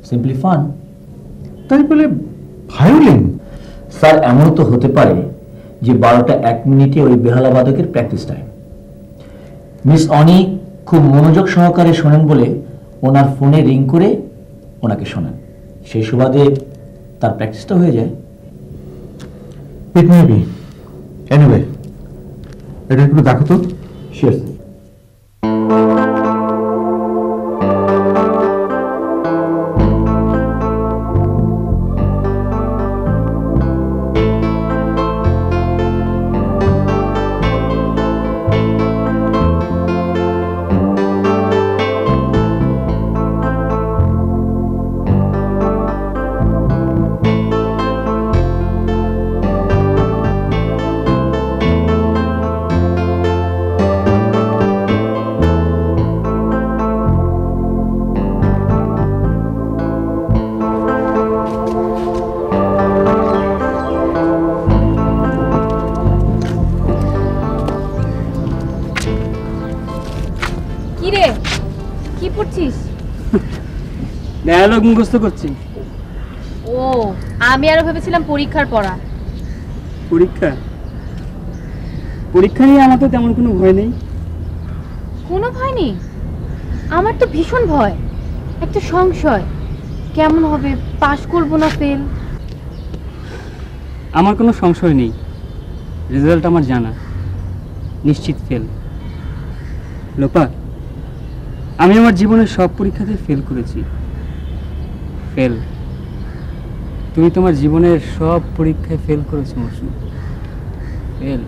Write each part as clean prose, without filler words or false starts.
Simply fun. তাই বলে violin? Sir, এমন তো হতে পারে যে 12টা 1 মিনিটে ওই বেহালা বাদকের প্র্যাকটিস টাইম। মিস অনি খুব মনোযোগ সহকারে শোনেন বলে ওনার ফোনে রিং করে ওনাকে শোনান, সেই সুবাদে তার প্র্যাকটিসটা হয়ে যায়। ইট মে বি। এনিওয়ে, এটা একটু দেখো তো। Sure sir. ডায়ালগ মুখস্থ করছি। ও, আমি আরো ভেবেছিলাম পরীক্ষার পড়া। পরীক্ষা? পরীক্ষা নিয়ে আমার তো তেমন কোনো ভয় নেই। কোনো ভয় নেই? আমার তো ভীষণ ভয়, একটা সংশয়, কেমন হবে, পাশ করব না ফেল। আমার কোনো সংশয় নেই, রেজাল্ট আমার জানা, নিশ্চিত ফেল। লোপা, আমি আমার জীবনের সব পরীক্ষাতে ফেল করেছি। ফেল। তুমি তোমার জীবনের সব পরীক্ষায় ফেল করেছো মৌসুমী। ফেল।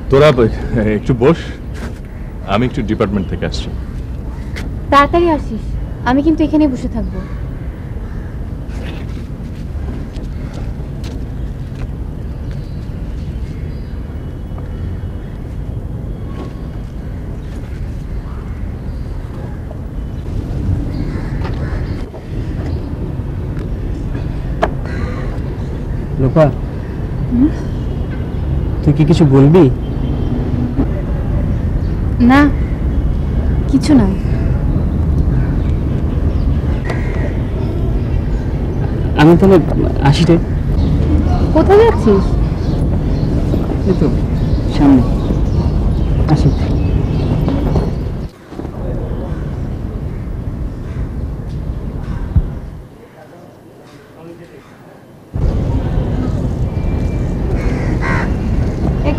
তোরা একটু বস, আমি একটু ডিপার্টমেন্ট থেকে আসছি। তাড়াতাড়ি আসিস, আমি কিন্তু এখানে বসে থাকবো। লোপা, তুই কি কিছু বলবি? না, কিছু না। আমি তাহলে আসি রে। কোথায় যাচ্ছিস? এই তো সামনে, আসি।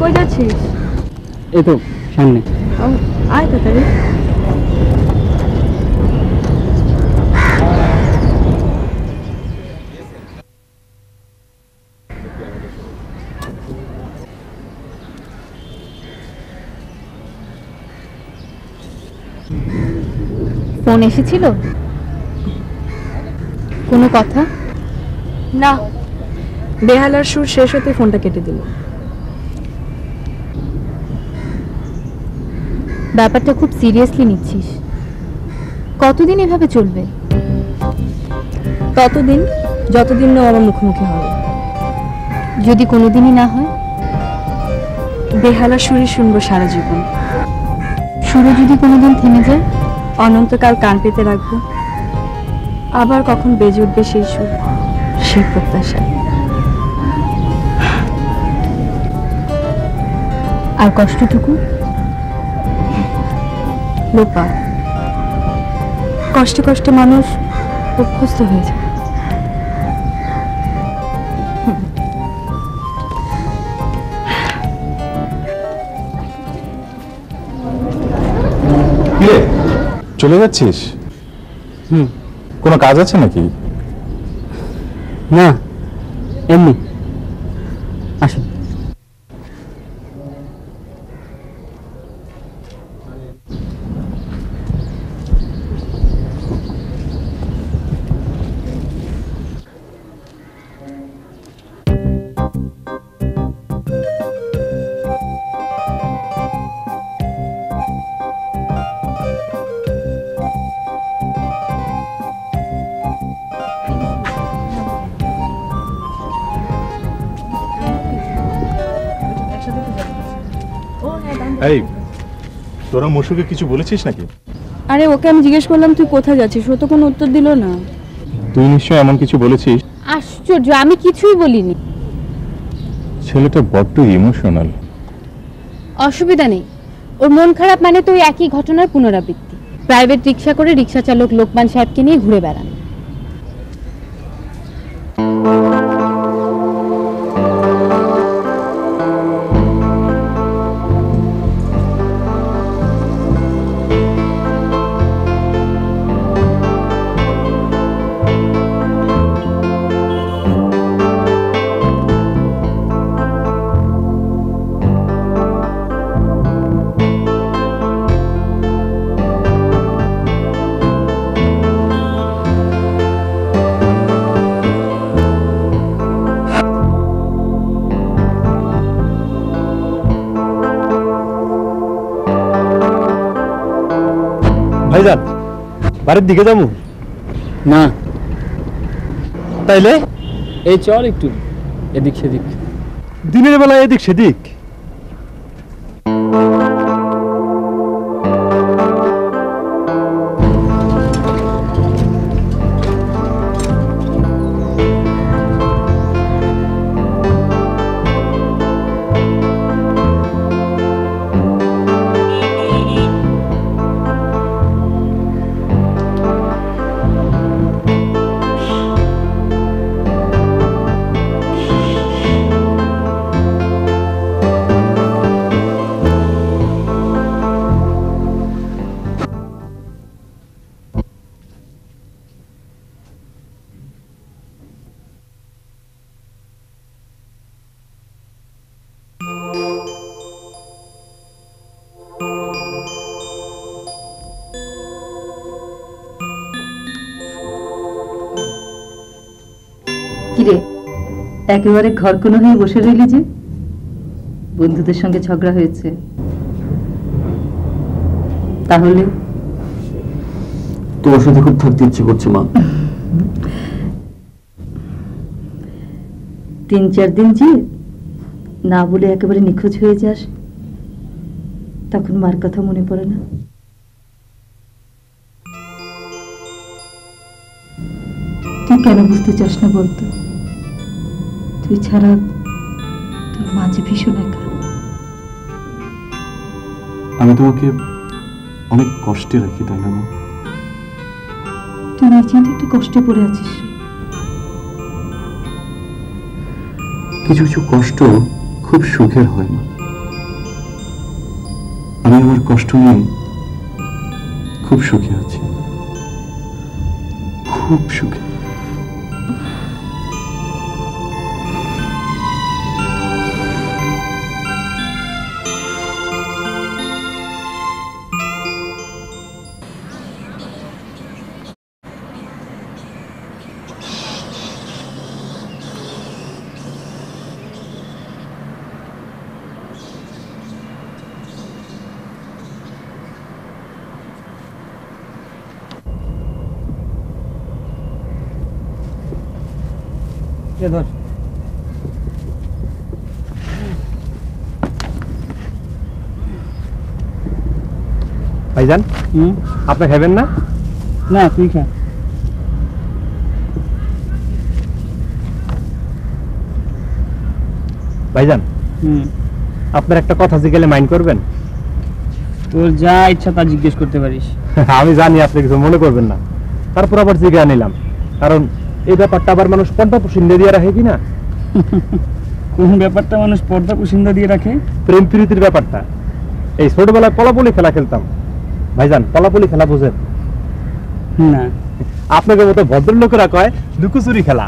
কই যাচ্ছিস? এই তো সামনে। আয় তাড়াতাড়ি। ফোন এসেছিল? কোনো কথা? না, বেহালার সুর শেষ হতে ফোনটা কেটে দিল। ব্যাপারটা খুব সিরিয়াসলি নিচ্ছিস। কতদিন এভাবে চলবে? ততদিন যতদিন না আমার মুখোমুখি হবে। যদি কোনোদিনই না হয়? বেহালার সুরই শুনবো সারা জীবন। সুরে যদি কোনোদিন থেমে যায়? অনন্তকাল কান পেতে রাখবো, আবার কখন বেজে উঠবে সেই সুর, সেই প্রত্যাশা। আর কষ্টটুকু? লোপা, কষ্টে কষ্টে মানুষ অভ্যস্ত হয়ে যায়। চলে যাচ্ছিস? কোনো কাজ আছে নাকি? না, এমনি। আসুন। এই তোরা মশুকে কিছু বলেছিস নাকি? আরে ওকে আমি জিজ্ঞেস করলাম তুই কোথায় যাচ্ছিস, ও তো কোনো উত্তর দিল না। তুই নিশ্চয় এমন কিছু বলেছিস। আশ্চর্য, আমি কিছুই বলিনি। ছেলেটা বড্ড ইমোশনাল। অসুবিধা নেই, ওর মন খারাপ মানে তো ওই একই ঘটনার পুনরাবৃত্তি। প্রাইভেট রিক্সা করে রিক্সা চালক লোকমান সাহেবকে নিয়ে ঘুরে বেড়ান। ভাইজান বাড়ির দিকে যাবো না, তাইলে এই চল একটু এদিক সেদিক। দিনের বেলা এদিক সেদিক? কিরে, একেবারে ঘরকোনো হয়ে বসে রইলি যে? বন্ধুদের সঙ্গে ঝগড়া হয়েছে? তাহলে তোমার সাথে খুব থাকতে ইচ্ছে করছে মা। 3-4 দিন যে না বলে একেবারে নিখোঁজ হয়ে যাস, তখন মার কথা মনে পড়ে না? তুই কেন বুঝতে চাস না বলতো? তুই ছাড়া তোর মা যে ভীষণ একা। আমি তোমাকে অনেক কষ্টে রাখি, তাই না মা? তুই নিজেই তো একটু কষ্টে পড়ে আছিস। কিছু কিছু কষ্ট খুব সুখের হয় না। আমি আমার কষ্ট নিয়ে খুব সুখে আছি, খুব সুখে। ধর ভাইজান, আপনি খাবেন না? না, তুই খা। ভাইজান, আপনার একটা কথা জিজ্ঞেলে মাইন্ড করবেন? তোর যা ইচ্ছা তা জিজ্ঞেস করতে পারিস। আমি জানি আপনি কিছু মনে করবেন না, তারপর আবার জিজ্ঞাসা নিলাম, কারণ এই ব্যাপারটা আবার মানুষ পর্দা পুশিন্দা দিয়ে রাখে কিনা। কোন ব্যাপারটা মানুষ পর্দা পুশিন্দা দিয়ে রাখে? প্রেম প্রীতির ব্যাপারটা। এই ছোটবেলায় পলাপলি খেলা খেলতাম। ভাইজান, পলাপলি খেলা বুঝেন না। আপনাদের মতো ভদ্রলোকেরা কয় লুকোচুরি খেলা।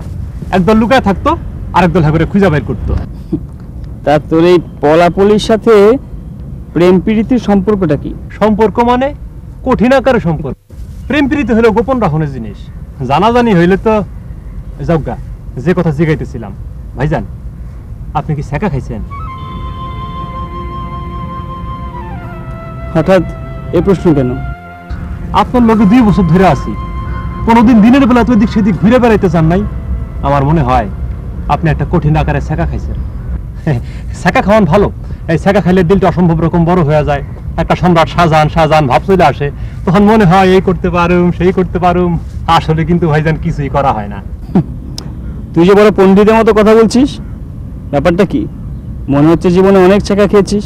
একদল লুকায় থাকতো, আরেকদল হাগরে খুঁজা বের করতো। তা তোর এই পলাপলির সাথে প্রেম প্রীতির সম্পর্কটা কি? সম্পর্ক মানে কঠিন আকারে সম্পর্ক। প্রেম প্রীতি হলো গোপন রাখনের জিনিস। জানাজানি হইলে তো যাওগা। যে কথা জিগাইতেছিলাম, ভাইজান আপনি কি সেকা খাইছেন? হঠাৎ এ প্রশ্ন কেন? আপনার লগে 2 বছর ধরে আছি, কোনোদিন দিনের বেলা তো এদিক সেদিক ঘুরে বেড়াইতে চান নাই। আমার মনে হয় আপনি একটা কঠিন আকারে সেকা খাইছেন। সেকা খাওয়ান ভালো, এই সেকা খাইলে দিলটা অসম্ভব রকম বড় হয়ে যায়, একটা সম্রাট শাহজাহান শাহজাহান ভাব চলে আসে, তখন মনে হয় এই করতে পারুম সেই করতে পারুম, আসলে কিন্তু ভাইজান কিছুই করা হয় না। তুই যে বড় পণ্ডিতের মতো কথা বলছিস, ব্যাপারটা কি? মনে হচ্ছে জীবনে অনেক ছেঁকা খেয়েছিস।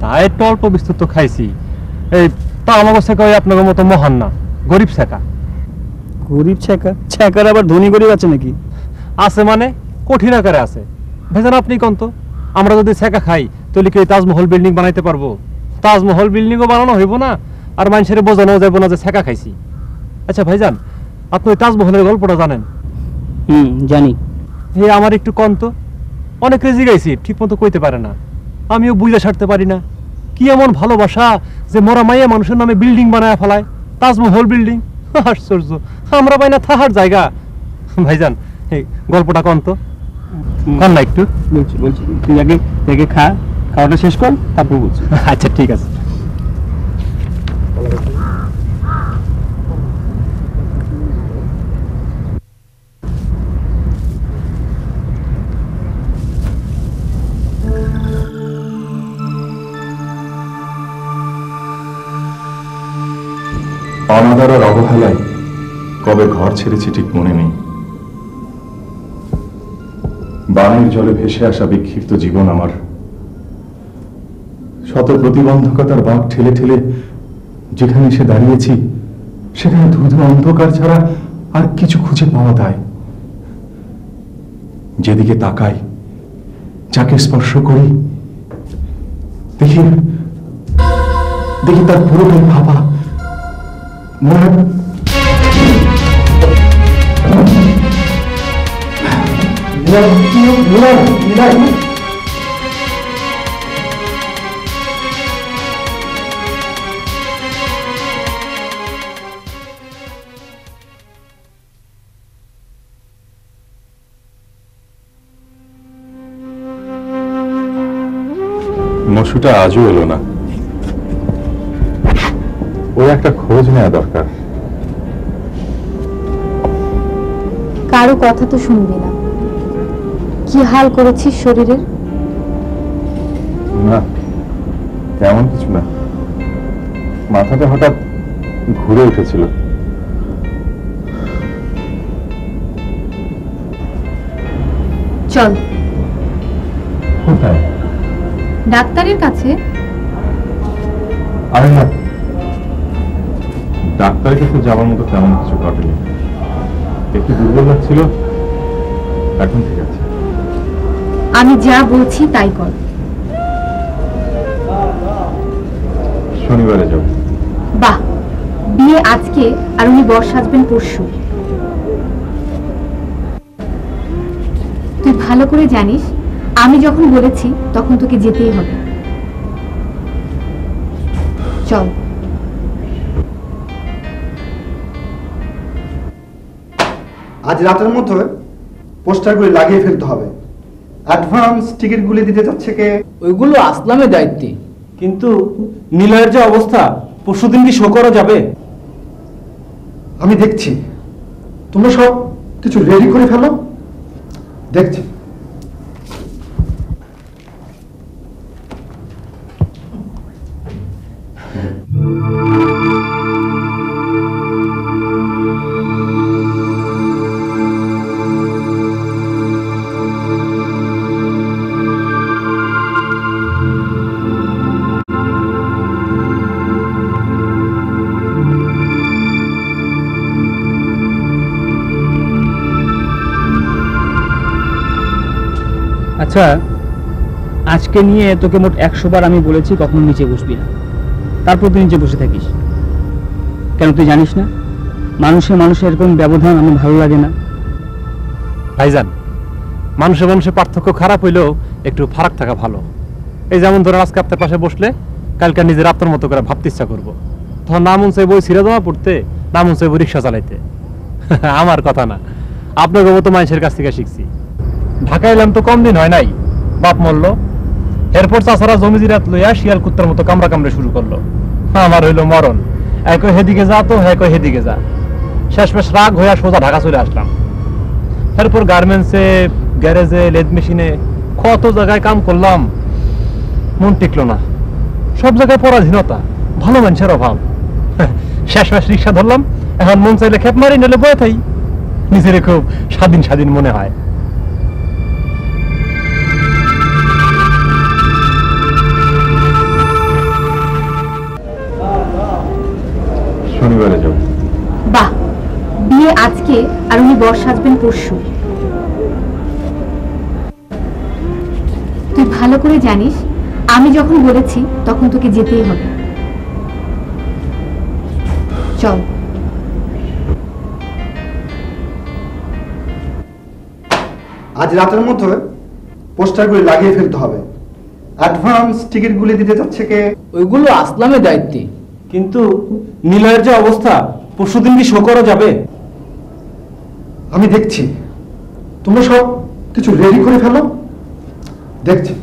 তা একটু অল্প বিস্তর তো খাইছি, এই তা আমাকে শেখা আপনাদের মতো মহান না, গরিব শেখা। গরিব ছেঁকা? ছেঁকার আবার ধনী গরিব আছে নাকি? আছে মানে কঠিন আকারে আছে। ভাইজান আপনি কোন তো, আমরা যদি ছেঁকা খাই তাহলে কি তাজমহল বিল্ডিং বানাইতে পারবো? তাজমহল বিল্ডিংও বানানো হইব না, আর মানুষের বোঝানো যাবো না যে ছেঁকা খাইছি। আচ্ছা ভাইজান, আপনি ওই তাজমহলের গল্পটা জানেন? জানি। আমার একটু কম তো, অনেক রেজি গাইছি, ঠিক মতো কইতে পারে না, আমিও বুঝে সারতে পারি না। কি এমন ভালোবাসা যে মরা মাইয়া মানুষের নামে বিল্ডিং বানায় ফেলায়, তাজমহল বিল্ডিং! আশ্চর্য, আমরা পাই না থাকার জায়গা। ভাইজান এই গল্পটা কম তো, কন না একটু। বলছি তুই আগে খাওয়াটা শেষ কর, তারপর বলছি। আচ্ছা ঠিক আছে। অনাদর আর অবহেলায় কবে ঘর ছেড়েছি ঠিক মনে নেই। বানের জলে ভেসে আসা বিক্ষিপ্ত জীবন আমার শত প্রতিবন্ধকতার বাঁক ঠেলে ঠেলে যেখানে এসে দাঁড়িয়েছি, সেখানে ধুধু অন্ধকার ছাড়া আর কিছু খুঁজে পাওয়া দায়। যেদিকে তাকাই, যাকে স্পর্শ করি, দেখি তার পুরোটাই ভাবা। মনে মশুটা আজও এলো না। ওর একটা খোঁজ নেওয়া দরকার। কারো কথা তো শুনবি না। কি হাল করেছিস শরীরের? না, তেমন কিছু না, মাথাটা হঠাৎ ঘুরে উঠেছিল। চল। কোথায়? ডাক্তারের কাছে। আরে না, ডাক্তারের কাছে যাওয়ার মতো তেমন কিছু ঘটেনি। একটু দুর্বল লাগছিল, এখন ঠিক আছে। আমি যা বলছি তাই কর। শনিবারে যাব। বাহ, বিয়ে আজকে আর উনি বর সাজবেন পরশু। তুই ভালো করে জানিস আমি যখন বলেছি তখন তোকে যেতেই হবে। চল। আজ রাতের মধ্যে পোস্টারগুলি লাগিয়ে ফেলতে হবে। অ্যাডভান্স টিকিটগুলি দিতে যাচ্ছে কে? ওইগুলো আসলামের দায়িত্বে। কিন্তু নিলয়ের যে অবস্থা, পরশুদিন কি শো করা যাবে? আমি দেখছি, তোমরা সব কিছু রেডি করে ফেলো, দেখছি। আচ্ছা, আজকে নিয়ে তোকে মোট 100 বার আমি বলেছি কখনো নিচে বসবি না, তারপর তুই নিচে বসে থাকিস কেন? তুই জানিস না মানুষের এরকম ব্যবধান আমার ভালো লাগে না। ভাইজান, মানুষের পার্থক্য খারাপ হইলেও একটু ফারাক থাকা ভালো। এই যেমন ধরেন আজকে আপনার পাশে বসলে কালকে নিজের আপনার মতো করে ভাবতে ইচ্ছা করবো, তখন না মন চাইব সিরা জমা পড়তে, না মন চাইব রিক্সা চালাইতে। আমার কথা না, আপনাকে মতো মানুষের কাছ থেকে শিখছি। ঢাকা এলাম তো কম দিন হয় নাই, বাপ মরল, এরপর চাষারা জমি জিরাত লইয়া শিয়াল কুত্তার মতো কামড়া কামড়ে শুরু করলো। আমার হইলো মরণ, একই হেদিকে যা তো একই হেদিকে যা। শেষমেশ রাগ হইয়া সোজা ঢাকা চলে আসলাম। এরপর গার্মেন্টসে, গ্যারেজে, লেদ মেশিনে কত জায়গায় কাম করলাম, মন টিকলো না। সব জায়গায় পরাধীনতা, ভালো মানুষের অভাব। শেষমেশ রিক্সা ধরলাম, এখন মন চাইলে খেপ মারি, নিলে বয়ে থাই। নিজের খুব স্বাধীন স্বাধীন মনে হয়। শনিবারে যাব। বাহ, বিয়ে আজকে আর উনি বর সাজবেন পরশু। তুই ভালো করে জানিস আমি যখন বলেছি তখন তোকে যেতেই হবে। চল। আজ রাতের মধ্যে পোস্টারগুলি লাগিয়ে ফেলতে হবে। অ্যাডভান্স টিকিটগুলি দিতে যাচ্ছে কে? ওইগুলো আসলামের দায়িত্বে। কিন্তু নিলয়ের যে অবস্থা, পরশুদিন কি শো করা যাবে? আমি দেখছি, তোমরা সব কিছু রেডি করে ফেলো, দেখছি।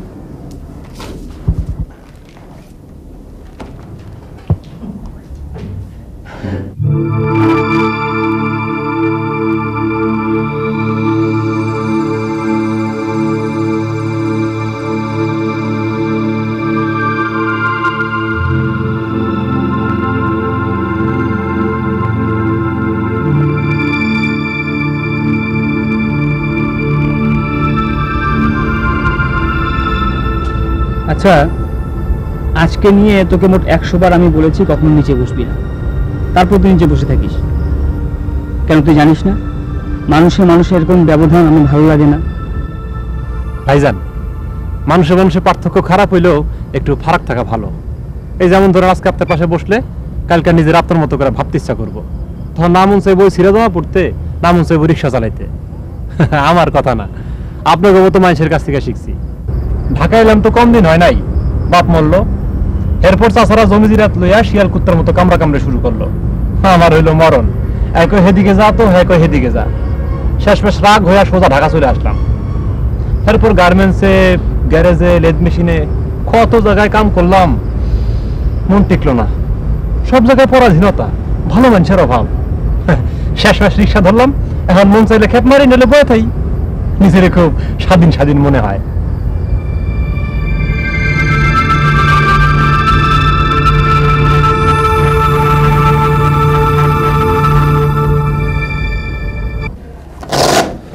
আচ্ছা, আজকে নিয়ে তোকে মোট 100 বার আমি বলেছি কখনো নিচে বসবি না, তারপর তুই নিচে বসে থাকিস কেন? তুই জানিস না মানুষের এরকম ব্যবধান আমার ভালো লাগে না। ভাইজান, মানুষে পার্থক্য খারাপ হইলেও একটু ফারাক থাকা ভালো। এই যেমন ধরেন আজকে আপনার পাশে বসলে কালকে নিজের আপনার মতো করে ভাবতে ইচ্ছা করবো, তখন না মন চাইবো ছিঁড়ে দেওয়া পড়তে, না মন চাইবো রিক্সা চালাইতে। আমার কথা না, আপনাকে মতো মানুষের কাছ থেকে শিখছি। ঢাকা এলাম তো কম দিন হয় নাই, বাপ মরলো, এরপর চাষারা জমি জিরাত লইয়া শিয়াল কুত্তার মতো কামড়া কামড়ে শুরু করলো। আমার হইলো মরণ, এক হেদিকে যা তো এক হেদিকে যা। শেষমেশ রাগ হইয়া সোজা ঢাকা চলে আসলাম। এরপর গার্মেন্টসে, গ্যারেজে, লেদ মেশিনে কত জায়গায় কাম করলাম, মন টিকলো না। সব জায়গায় পরাধীনতা, ভালো মানুষের অভাব। শেষমেশ রিক্সা ধরলাম, এখন মন চাইলে খেপ মারি, নিলে বয়ে থাই। নিজের খুব স্বাধীন স্বাধীন মনে হয়।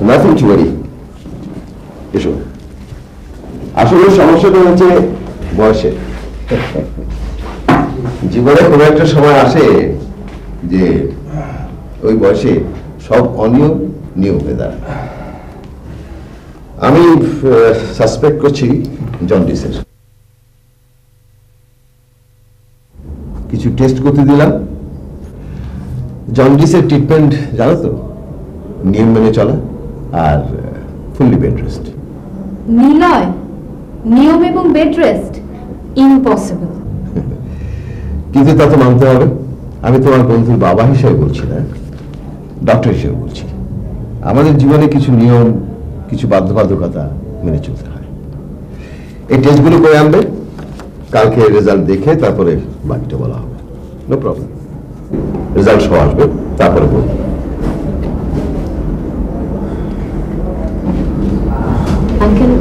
Nothing to worry. এসো। আসলে সমস্যাটা হচ্ছে বয়সে। জীবনে কোনো একটা সময় আসে যে ওই বয়সে সব অনিয়ম নিয়ম হয়ে দাঁড়ায়। আমি সাসপেক্ট করছি জন্ডিসের। কিছু টেস্ট করতে দিলাম। জন্ডিসের ট্রিটমেন্ট জানো তো, নিয়ম মেনে চলা আর ফুললি বেড রেস্ট। নিলয়, নিয়ম এবং বেড রেস্ট ইম্পসিবল। কিন্তু তা তো মানতে হবে। আমি তোমার বন্ধুর বাবা হিসেবে বলছি না, ডক্টর হিসেবে বলছি। আমাদের জীবনে কিছু নিয়ম, কিছু বাধ্যবাধকতা মেনে চলতে হয়। এই টেস্টগুলো করে আনবে, কালকে রেজাল্ট দেখে তারপরে বাকিটা বলা হবে। No problem. রেজাল্ট সহ আসবে, তারপরে বলবো। আঙ্কেল,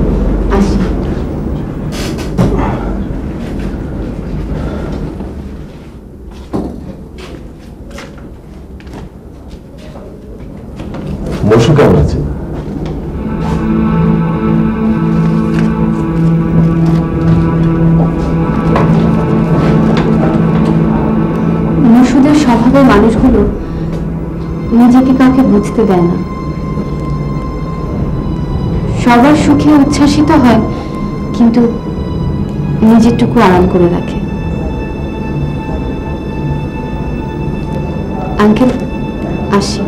আসি। মশু কেমন আছে? মসুদের স্বভাবের মানুষগুলো নিজেকে কাউকে বুঝতে দেয় না। সবার সুখে উচ্ছ্বাসিত হয়, কিন্তু নিজেরটুকু আরাম করে রাখে। আঙ্কেল, আসি।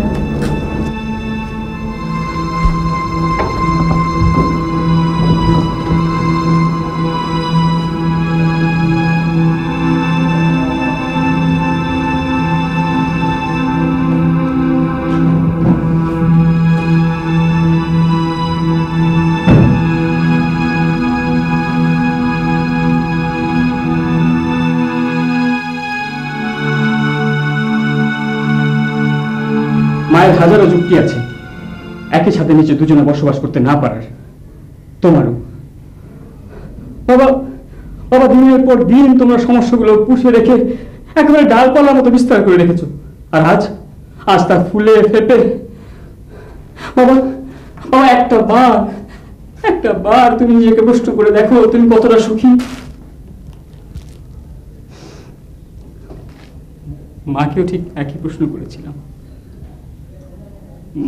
মায়ের হাজারো যুক্তি আছে একই সাথে নিচে দুজনে বসবাস করতে না পারার। তোমারও বাবা, বাবা, দিনের পর দিন তোমরা সমস্যাগুলো পুষে রেখে একেবারে ডালপালার মতো বিস্তার করে রেখেছো, আর আজ আজ তা ফুলে ফেপে। বাবা বাবা, একটা বার তুমি নিজেকে প্রশ্ন করে দেখো তুমি কতটা সুখী। মাকেও ঠিক একই প্রশ্ন করেছিলাম।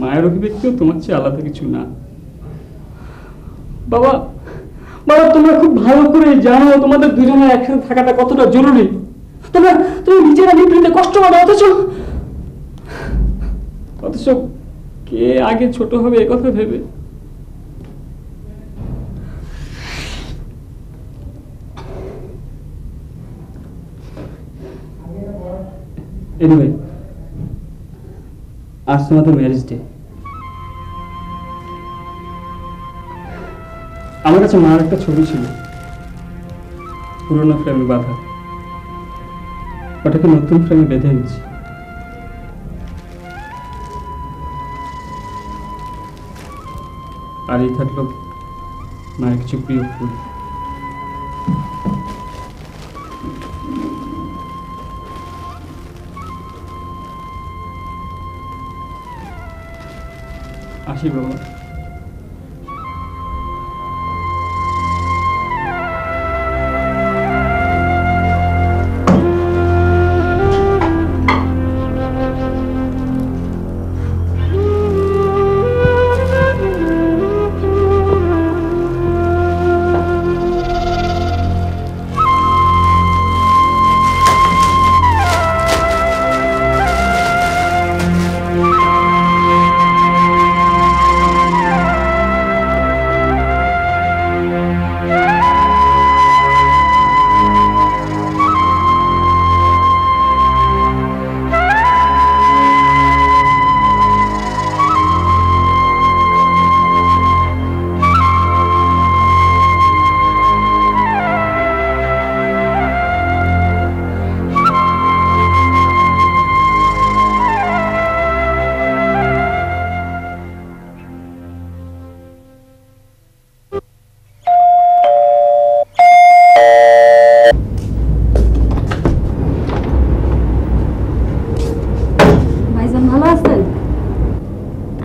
মায়ের অভিব্যক্তিও তোমার চেয়ে আলাদা কিছু না। বাবা বাবা, তোমরা খুব ভালো করে জানো তোমাদের দুজনের একসাথে থাকাটা কতটা জরুরি। তুমি নিজেরা নিপৃতে কষ্ট পাবে, অথচ কে আগে ছোট হবে এ কথা ভেবে। এনিওয়ে, আজ তোমাদের ম্যারেজ ডে। আমার কাছে মার একটা ছবি ছিল, পুরোনো ফ্রেমে বাঁধা। ওটাকে নতুন ফ্রেমে বেঁধে এনেছি। আর এই থাকলো মায়ের কিছু প্রিয় ফুল। আসি বাবা।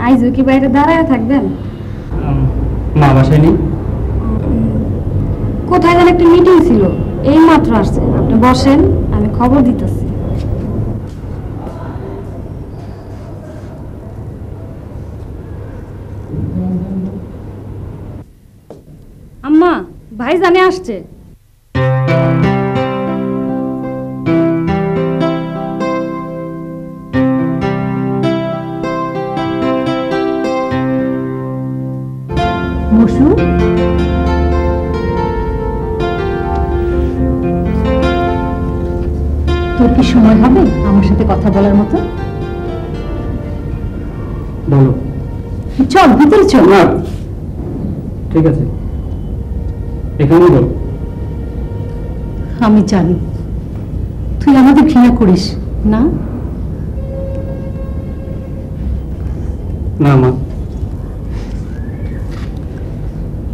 আইজও কি বাইরে দাঁড়ায় থাকবেন? মা বাসায় নেই। কোথায় যেন একটা মিটিং ছিল, এই মাত্র আসছে। আপনি বসেন, আমি খবর দিতেছি। আম্মা, ভাইজানে আসছে। তোর কি সময় হবে আমার সাথে কথা বলার মতো? বলো। চল ভিতরে চল। না ঠিক আছে, এখানে বল। আমি জানি তুই আমাদের ঘৃণা করিস না। না মা,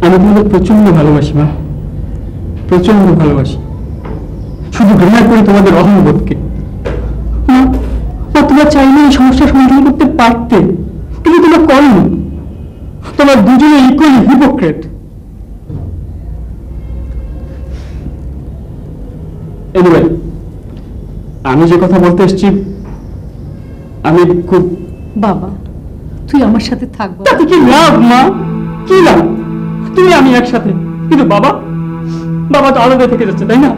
আমি তোমাদের প্রচন্ড ভালোবাসি মা, প্রচন্ড ভালোবাসি। শুধু ঘৃণা করি তোমাদের অহংবোধকে। তোমরা চাইলে এই সমস্যার সমাধান করতে পারতে, কিন্তু তোমরা করনি। তোমরা দুজনে ইকুয়ালি হিপোক্রেট। এনিওয়ে, আমি যে কথা বলতে এসেছি, আমি খুব। বাবা, তুই আমার সাথে থাকবো। তাতে কি লাভ মা? কি লাভ? তুমি আমি একসাথে, কিন্তু বাবা বাবা তো আলাদা থেকে যাচ্ছে, তাই না?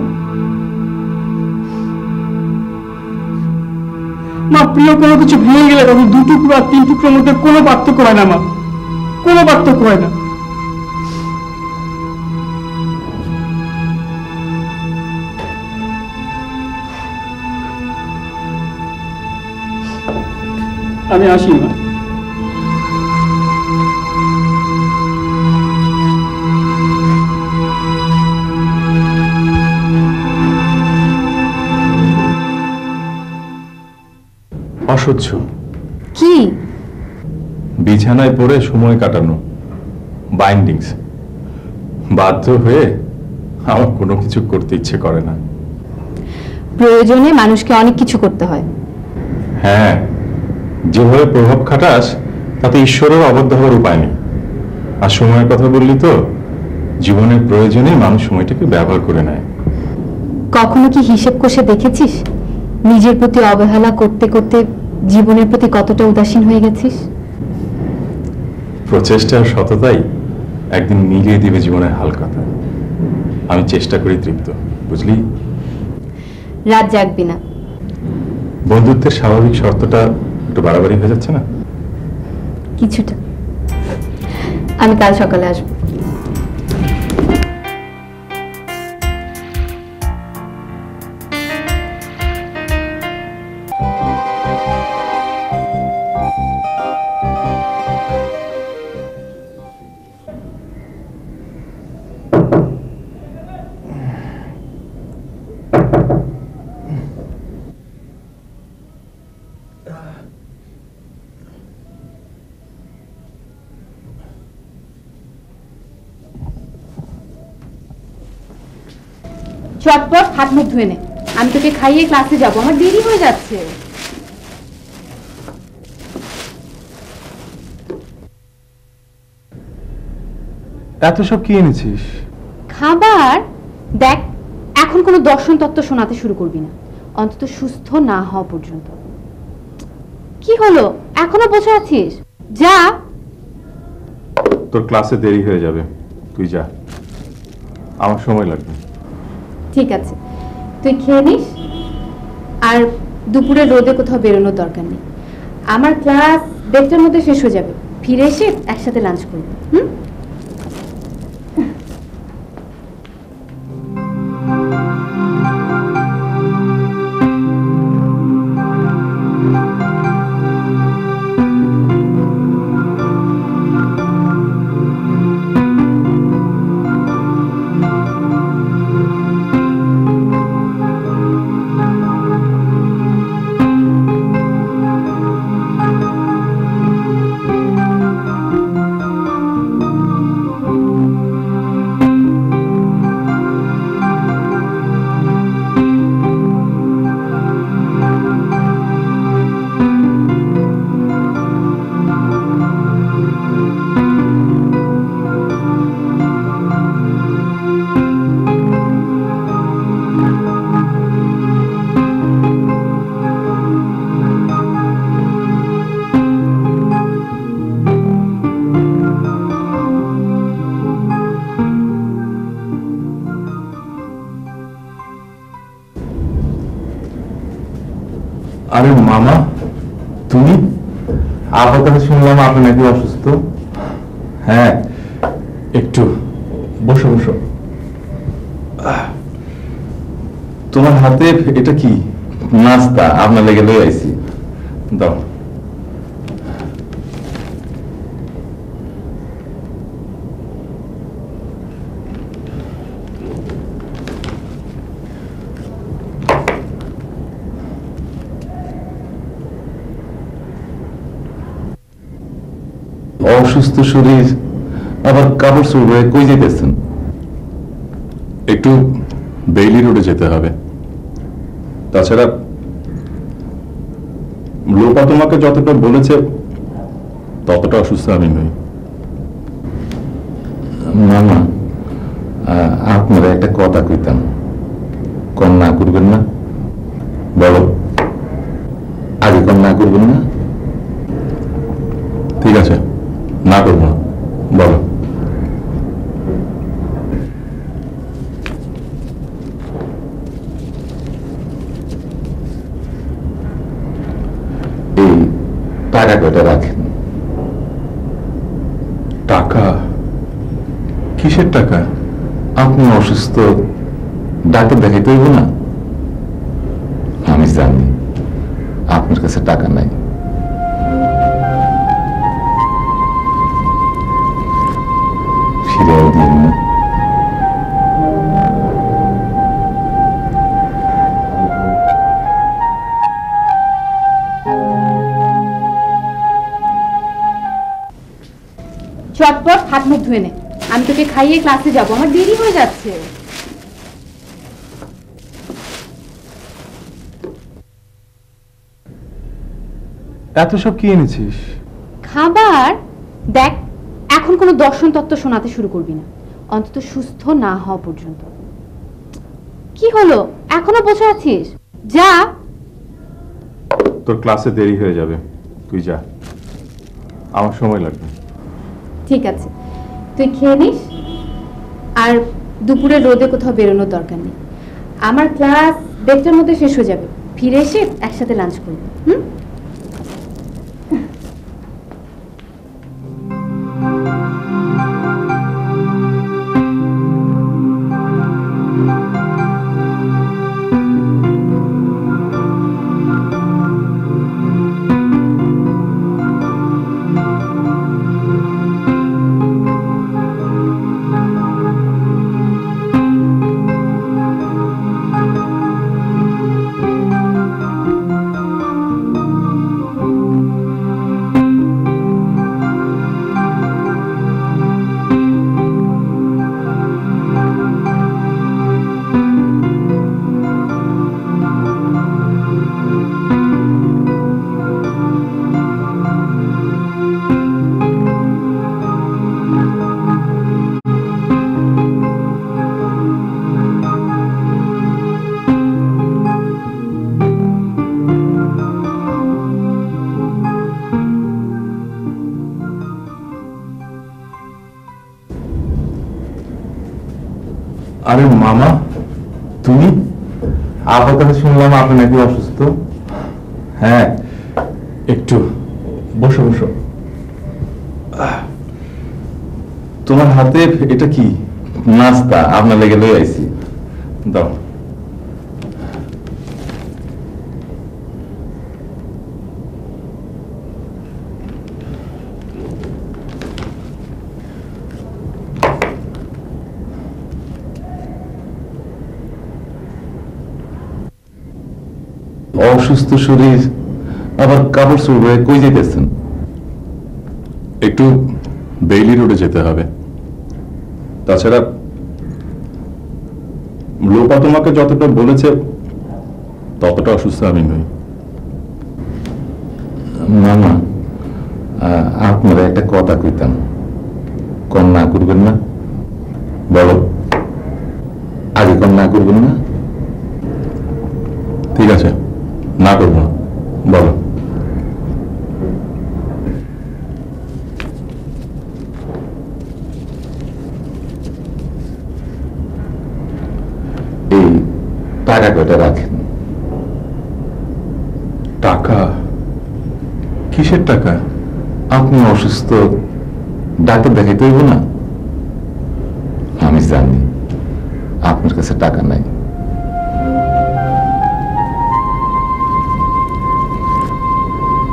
মা, প্রিয় কোনো কিছু ভেঙে গেলে তখন 2 টুকরো আর 3 টুকরোর মধ্যে কোনো পার্থক্য হয় না মা, কোনো পার্থক্য হয় না। আমি আসি মা। অসহ্য কি? বিছানায় পড়ে সময় কাটানো, বাইন্ডিংস, বাধ্য হয়ে আমার কোনো কিছু করতে ইচ্ছে করে না। প্রয়োজনে মানুষকে অনেক কিছু করতে হয়। হ্যাঁ, যেভাবে প্রভাব খাটাস তাতে ঈশ্বরের অবাধ্য হওয়ার উপায় নেই। আর সময়ের কথা বললি তো, জীবনের প্রয়োজনে মানুষ সময়টাকে ব্যবহার করে নেয়। কখনো কি হিসেব কষে দেখেছিস নিজের প্রতি অবহেলা করতে করতে জীবনের প্রতি কতটা উদাসীন হয়ে গেছিস? প্রচেষ্টা আর সততাই একদিন মিলিয়ে দিবে জীবনের হালকাতা। আমি চেষ্টা করি তৃপ্ত, বুঝলি? রাত জাগবি না। বন্ধুত্বের স্বাভাবিক শর্তটা একটু বাড়াবাড়ি হয়ে যাচ্ছে না? কিছুটা। আমি কাল সকালে আসবো। চটপট হাত মুখ ধুয়ে নে, আমি তোকে খাইয়ে ক্লাসে যাবো, আমার দেরি হয়ে যাচ্ছে। এত সব কি এনেছিস? খাবার দেখ, এখন কোনো দর্শন তত্ত্ব শোনাতে শুরু করবি না, অন্তত সুস্থ না হওয়া পর্যন্ত। কি হলো, এখনো বসে আছিস? যা। তোর ক্লাসে দেরি হয়ে যাবে, তুই যা, আমার সময় লাগবে। ঠিক আছে, তুই খেয়ে নিস, আর দুপুরে রোদে কোথাও বেরোনোর দরকার নেই। আমার ক্লাস 1:30টার মধ্যে শেষ হয়ে যাবে, ফিরে এসে একসাথে লাঞ্চ করবো। আরে মামা, তুমি? আপনার কথা শুনলাম আপনি নাকি অসুস্থ। হ্যাঁ, একটু বসো বসো। তোমার হাতে এটা কি? নাস্তা আপনার লেগে লই আইছি। দাও। অসুস্থ শরীর, আবার কাপড় চোপড়ে কই যেতেছেন? একটু বেইলি রোডে যেতে হবে। তাছাড়া লোপা তোমাকে যতটা বলেছে ততটা অসুস্থ আমি নই। মামা, আপনারা একটা কথা কইতাম, কন্যা করবেন না? বলো, আগে কন্যা করবেন না? ঠিক আছে, না করবো না, বলো। এই টাকা কয়টা রাখেন? টাকা? কিসের টাকা? আপনি অসুস্থ, ডাক্তার দেখাইতে হইব না? আমি জানি আপনার কাছে টাকা নাই। ফিরেও দিন না। চটপট হাত মুখ ধুয়ে নে, আমি তোকে খাইয়ে ক্লাসে যাবো, আমার দেরি হয়ে যাচ্ছে। এত সব কি এনেছিস? খাবার দেখ, এখন কোনো দর্শন তত্ত্ব শোনাতে শুরু করবি না, অন্তত সুস্থ না হওয়া পর্যন্ত। কি হলো, এখনো বসে আছিস? যা। তোর ক্লাসে দেরি হয়ে যাবে, তুই যা, আমার সময় লাগবে। ঠিক আছে, তুই খেয়ে নিস, আর দুপুরে রোদে কোথাও বেরোনোর দরকার নেই। আমার ক্লাস 1:30টার মধ্যে শেষ হয়ে যাবে, ফিরে এসে একসাথে লাঞ্চ করব। হুম? আরে মামা, তুমি? আপনার কাছে শুনলাম আপনি নাকি অসুস্থ। হ্যাঁ, একটু বসো বসো। তোমার হাতে এটা কি? নাস্তা আপনার লেগে লই আইছি। দাও। অসুস্থ শরীর, আবার কাপড় চোপড়ে কই যেতেছেন? একটু বেইলি রোডে যেতে হবে। তাছাড়া লোপা তোমাকে যতটা বলেছে ততটা অসুস্থ আমি নই। মামা, আপনারা একটা কথা কইতাম, কম না করবেন না? বলো, আগে কম না করবেন না? ঠিক আছে, না করবো না, বলো। এই টাকা কয়টা রাখেন? টাকা? কিসের টাকা? আপনি অসুস্থ, ডাক্তার দেখাইতে হইব না? আমি জানি আপনার কাছে টাকা নাই।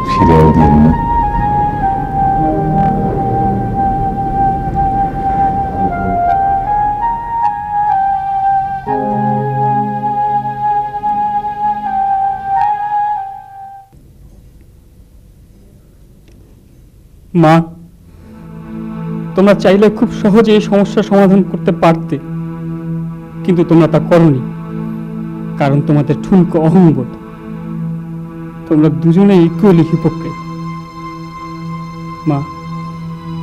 ফিরেও দিন না। মা, তোমরা চাইলে খুব সহজে এই সমস্যার সমাধান করতে পারতে, কিন্তু তোমরা তা করনি, কারণ তোমাদের ঠুনকো অহংবোধ। তোমরা দুজনে ইকুয়ালি হিপোক্রেট। মা,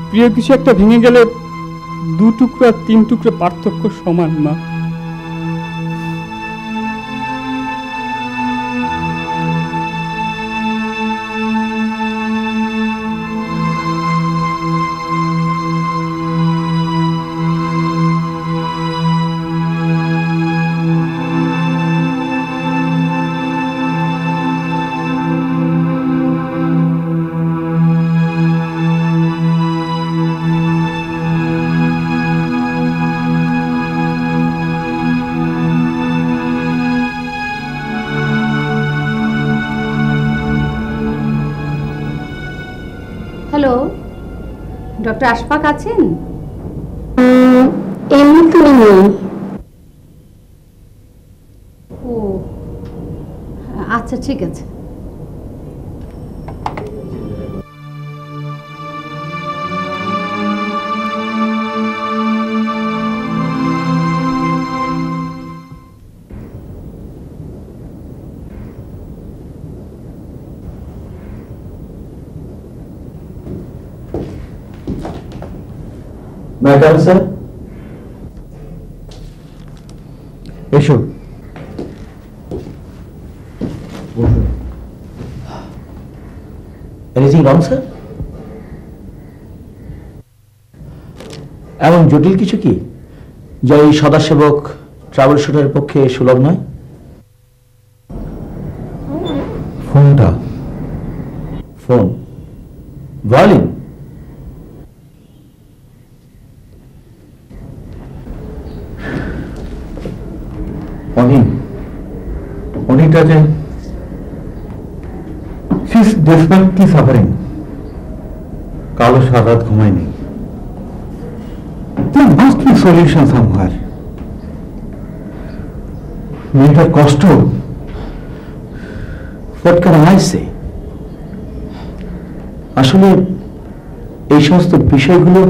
প্রিয় কিছু একটা ভেঙে গেলে 2 টুকরা 3 টুকরা পার্থক্য সমান। মা, হ্যালো, ডক্টর আশফাক আছেন? এমনি নেই। ও আচ্ছা, ঠিক আছে। ম্যাডাম স্যার, এসো। Anything wrong sir? এমন জটিল কিছু কি যা এই সদাসেবক ট্রাভেল শুটারের পক্ষে সুলভ নয়? ফোনটা। ফোন? ভায়োলিন? অনিটা যে she's desperately suffering. কালো সারা রাত ঘুমায়নি। There must be solution somewhere. মেয়েটার কষ্ট। What can I say? আসলে এই সমস্ত বিষয়গুলো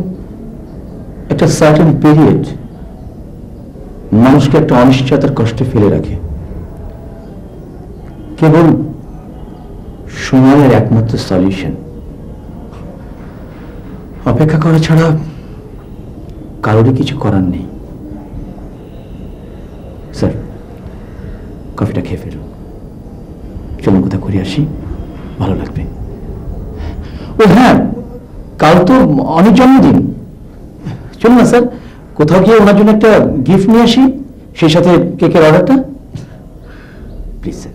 একটা সার্টেন পিরিয়ড মানুষকে একটা অনিশ্চয়তার কষ্টে ফেলে রাখে। কেবল সময়ের একমাত্র সলিউশন। অপেক্ষা করা ছাড়া কারোরই কিছু করার নেই। স্যার, কফিটা খেয়ে ফেলুন। চলুন কোথাও ঘুরে আসি, ভালো লাগবে। ও হ্যাঁ, কাল তো অনেক জন্মদিন। চলুন না স্যার, কোথাও গিয়ে ওনার জন্য একটা গিফট নিয়ে আসি, সেই সাথে কেকের অর্ডারটা। Please sir.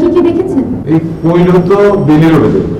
কি কি দেখেছেন? এই কইল তো বেলি রোডে দেখবে।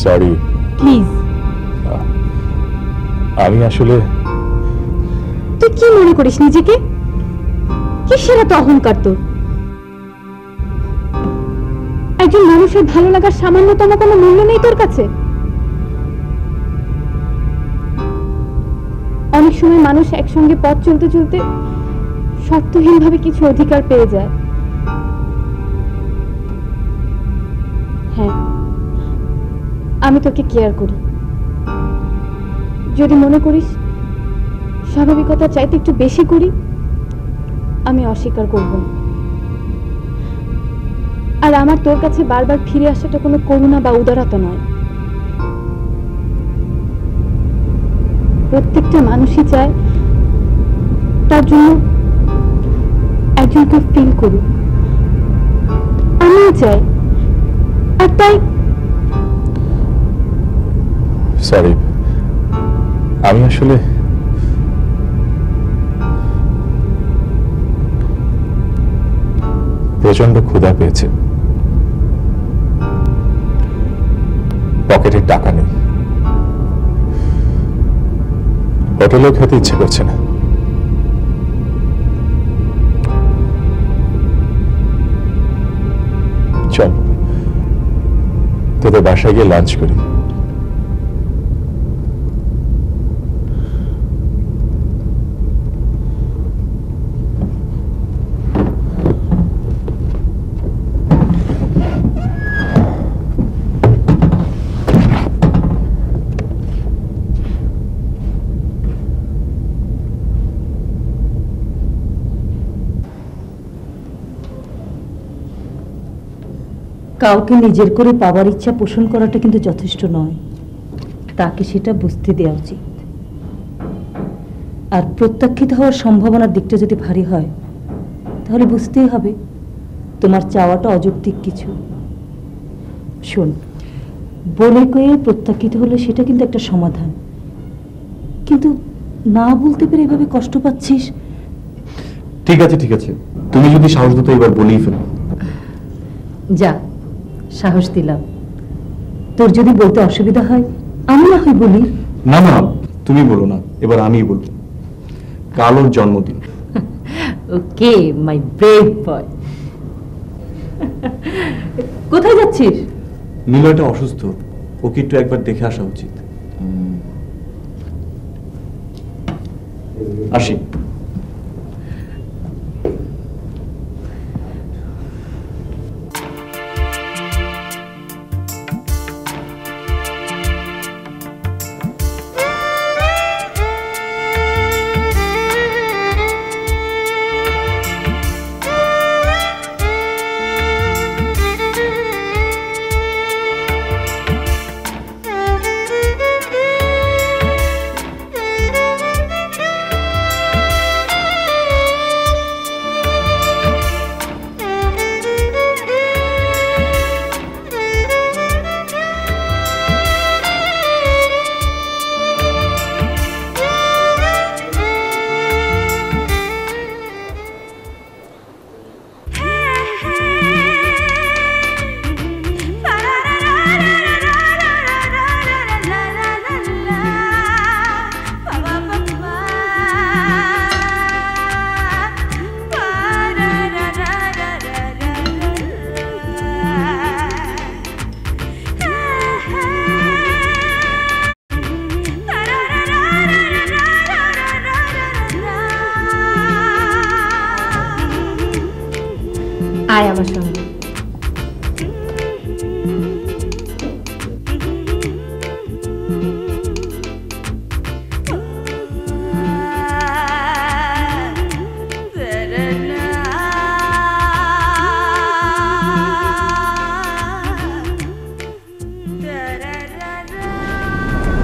Sorry please. আমি আসলে তুই কি মনে করিস নিজেকে? কিসের এত অহংকার তোর? একজন মানুষের ভালো লাগার সামান্যতম কোনো মূল্য নেই তোর কাছে? অনেক সময় মানুষ একসঙ্গে পথ চলতে চলতে শর্তহীনভাবে কিছু অধিকার পেয়ে যায়। হ্যাঁ, আমি তোকে কেয়ার করি। যদি মনে করিস স্বাভাবিকতা চাইতে একটু বেশি করি, আমি অস্বীকার করব না। আর আমার তোর কাছে বারবার ফিরে আসাটা কোনো করুণা বা উদারতা নয়। প্রত্যেকটা মানুষই চায় তার জন্য একজনকে ফিল করুক। আমিও চাই। আর তাই সরি, আমি আসলে প্রচন্ড ক্ষুধা পেয়েছে। পকেটে টাকা নেই, হোটেলেও খেতে ইচ্ছে করছে না। চল তোদের বাসায় গিয়ে লাঞ্চ করি। কাউকে নিজের করে পাওয়ার ইচ্ছা পোষণ করাটা কিন্তু যথেষ্ট নয়, তাকে সেটা বুঝতে দেওয়া উচিত। আর প্রত্যাখ্যিত হওয়ার সম্ভাবনার দিকটা যদি ভারী হয় তাহলে বুঝতেই হবে তোমার চাওয়াটা অযৌক্তিক কিছু। শোন, বলে কয়ে প্রত্যাখ্যিত হলে সেটা কিন্তু একটা সমাধান, কিন্তু না বলতে পেরে এভাবে কষ্ট পাচ্ছিস। ঠিক আছে ঠিক আছে, তুমি যদি সাহস দিতে এবার বলেই ফেলো। যা, সাহস দিলাম। তোর যদি বলতে অসুবিধা হয় আমি না হয় বলি। না না, তুমি বলো না, এবার আমিই বলবো। কাল ওর জন্মদিন। ওকে মাই ব্রেভ বয়। কোথায় যাচ্ছিস? নিলয়টা অসুস্থ, ওকে একটু একবার দেখে আসা উচিত। আসি। আয় আমার সঙ্গে।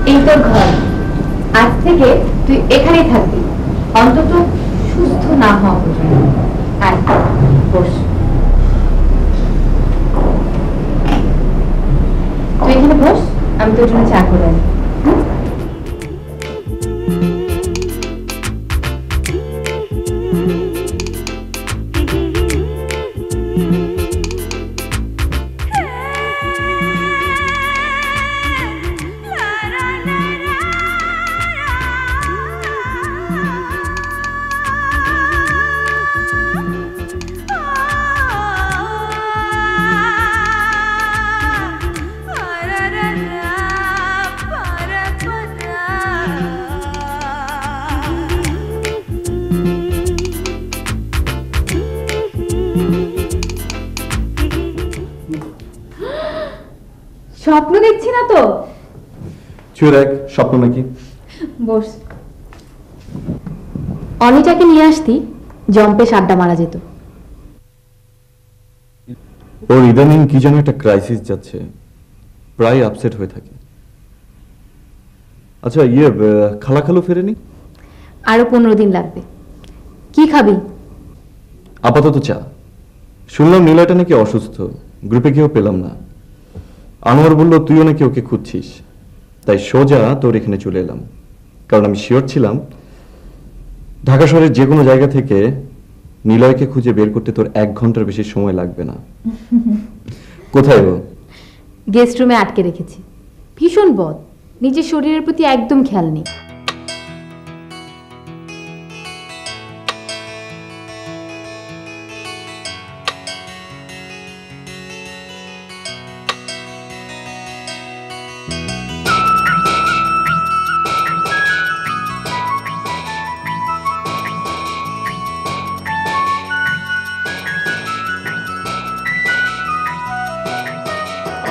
এই তোর ঘর, আজ থেকে তুই এখানেই থাকবি, অন্তত সুস্থ না হওয়া পর্যন্ত। আয় বস। তুই এখানে বস, আমি তোর জন্য চা করে আনি। স্বপ্ন দেখছি না তো? চুয়ে দেখ, স্বপ্ন নাকি। বস। অনিটাকে নিয়ে আসতি, জম্পেশ আড্ডা মারা যেত। ওর ইদানিং কি যেন একটা ক্রাইসিস যাচ্ছে, প্রায় আপসেট হয়ে থাকে। আচ্ছা খালা খালু ফেরেনি? আরো 15 দিন লাগবে। কি খাবি? আপাতত চা। শুনলাম নীলাটা নাকি অসুস্থ, গ্রুপে কেউ পেলাম না। আনোয়ার বলল তুইও নাকি ওকে খুঁজছিস, তাই সোজা তোর এখানে চলে এলাম, কারণ আমি শিওর ছিলাম ঢাকা শহরের যে কোনো জায়গা থেকে নিলয়কে খুঁজে বের করতে তোর 1 ঘন্টার বেশি সময় লাগবে না। কোথায় ও? গেস্ট রুমে আটকে রেখেছি। ভীষণ বদ, নিজের শরীরের প্রতি একদম খেয়াল নেই।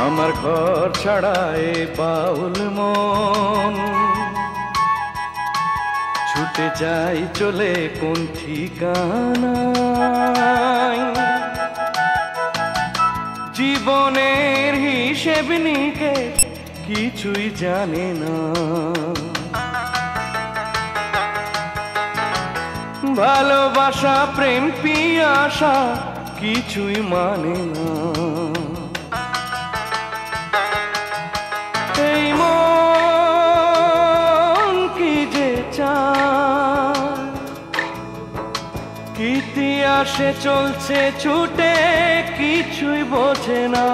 আমার ঘর ছাড়ায় বাউল মন ছুটে যাই চলে কোন ঠিকানায়। জীব জীবনের হিসেব নিকে কিছুই জানে না। ভালোবাসা প্রেম পিয়াসা কিছুই মানে না। এই মন কি যে চায়, ইতিহাসে চলছে ছুটে কিছুই বোঝে না।